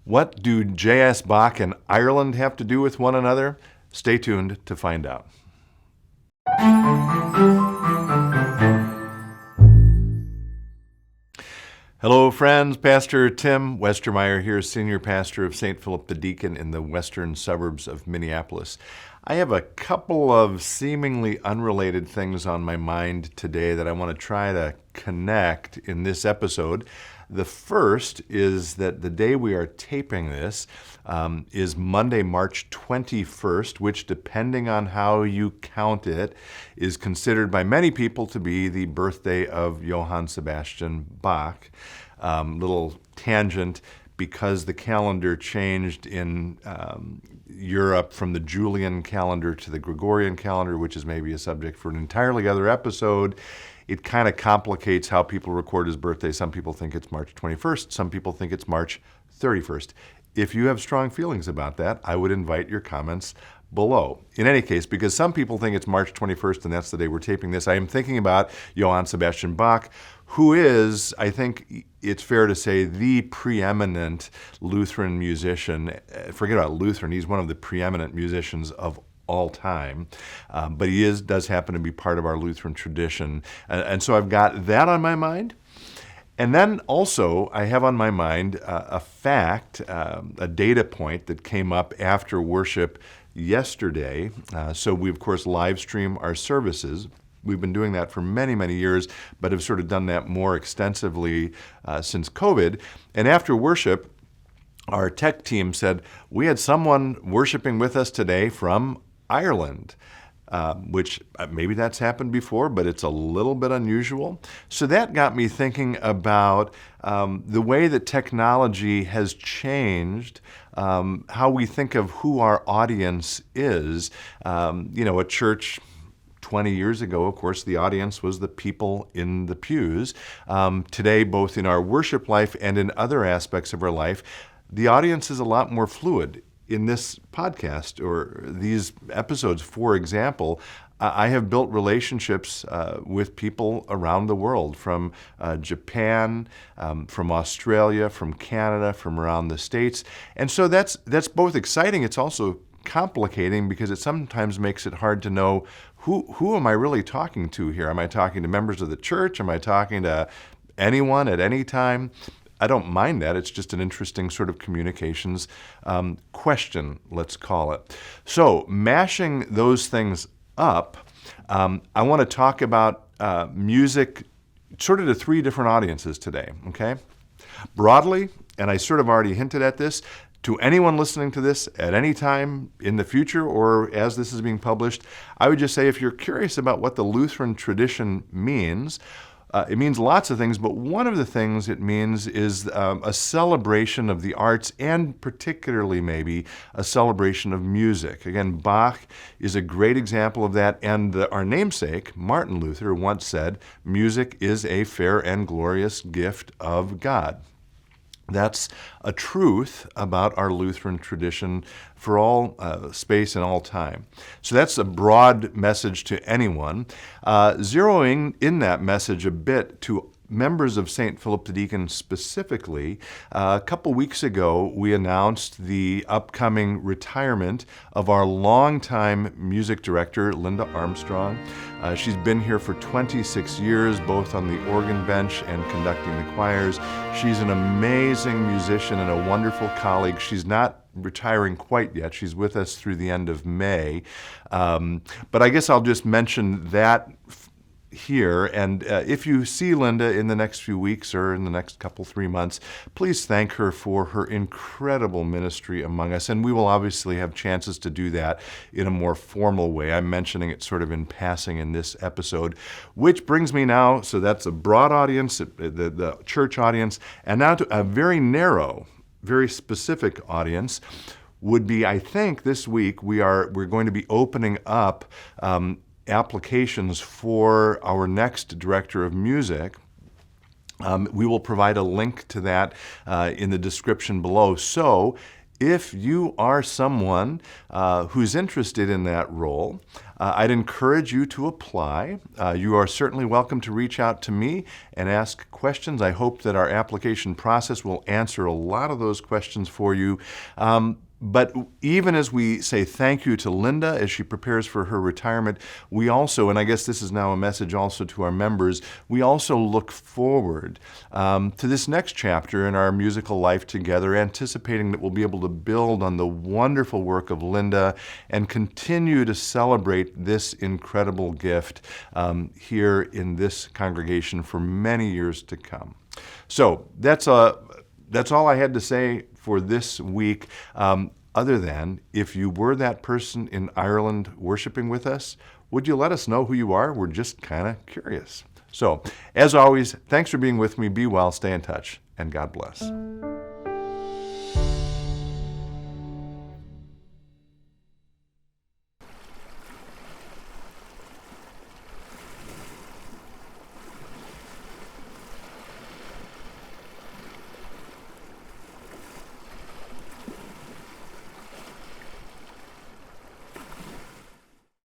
What do J.S. Bach and Ireland have to do with one another? Stay tuned to find out. Hello, friends. Pastor Tim Westermeyer here, Senior Pastor of St. Philip the Deacon in the western suburbs of Minneapolis. I have a couple of seemingly unrelated things on my mind today that I want to try to connect in this episode. The first is that the day we are taping this is Monday, March 21st, which, depending on how you count it, is considered by many people to be the birthday of Johann Sebastian Bach. Little tangent, because the calendar changed in Europe from the Julian calendar to the Gregorian calendar, which is maybe a subject for an entirely other episode. It kind of complicates how people record his birthday. Some people think it's March 21st. Some people think it's March 31st. If you have strong feelings about that, I would invite your comments below. In any case, because some people think it's March 21st and that's the day we're taping this, I am thinking about Johann Sebastian Bach, who is, I think it's fair to say, the preeminent Lutheran musician. Forget about Lutheran, he's one of the preeminent musicians of all time, but he does happen to be part of our Lutheran tradition. And so I've got that on my mind. And then also I have on my mind a fact, a data point that came up after worship yesterday. So we, of course, live stream our services. We've been doing that for many, many years, but have sort of done that more extensively since COVID. And after worship, our tech team said, we had someone worshiping with us today from Ireland, which maybe that's happened before, but it's a little bit unusual. So that got me thinking about the way that technology has changed how we think of who our audience is. A church 20 years ago, of course, the audience was the people in the pews. Today, both in our worship life and in other aspects of our life, the audience is a lot more fluid. In this podcast or these episodes, for example, I have built relationships with people around the world, from Japan, from Australia, from Canada, from around the States. And so that's both exciting. It's also complicating because it sometimes makes it hard to know who am I really talking to here? Am I talking to members of the church? Am I talking to anyone at any time? I don't mind that. It's just an interesting sort of communications question, let's call it. So, mashing those things up, I want to talk about music sort of to three different audiences today, okay? Broadly, and I sort of already hinted at this, to anyone listening to this at any time in the future or as this is being published, I would just say if you're curious about what the Lutheran tradition means, it means lots of things, but one of the things it means is a celebration of the arts, and particularly maybe a celebration of music. Again, Bach is a great example of that, and our namesake, Martin Luther, once said, "Music is a fair and glorious gift of God." That's a truth about our Lutheran tradition for all space and all time. So that's a broad message to anyone. Zeroing in that message a bit to members of St. Philip the Deacon specifically, a couple weeks ago we announced the upcoming retirement of our longtime music director, Linda Armstrong. She's been here for 26 years, both on the organ bench and conducting the choirs. She's an amazing musician and a wonderful colleague. She's not retiring quite yet. She's with us through the end of May. But I guess I'll just mention that here. And if you see Linda in the next few weeks or in the next couple, 3 months, please thank her for her incredible ministry among us. And we will obviously have chances to do that in a more formal way. I'm mentioning it sort of in passing in this episode, which brings me now, so that's a broad audience, the church audience, and now to a very narrow, very specific audience would be, I think this week we're going to be opening up applications for our next director of music. We will provide a link to that in the description below. So if you are someone who's interested in that role, I'd encourage you to apply. You are certainly welcome to reach out to me and ask questions. I hope that our application process will answer a lot of those questions for you. But even as we say thank you to Linda as she prepares for her retirement, we also, and I guess this is now a message also to our members, we also look forward to this next chapter in our musical life together, anticipating that we'll be able to build on the wonderful work of Linda and continue to celebrate this incredible gift here in this congregation for many years to come. So that's all I had to say for this week, other than if you were that person in Ireland worshiping with us, would you let us know who you are? We're just kind of curious. So, as always, thanks for being with me. Be well, stay in touch, and God bless.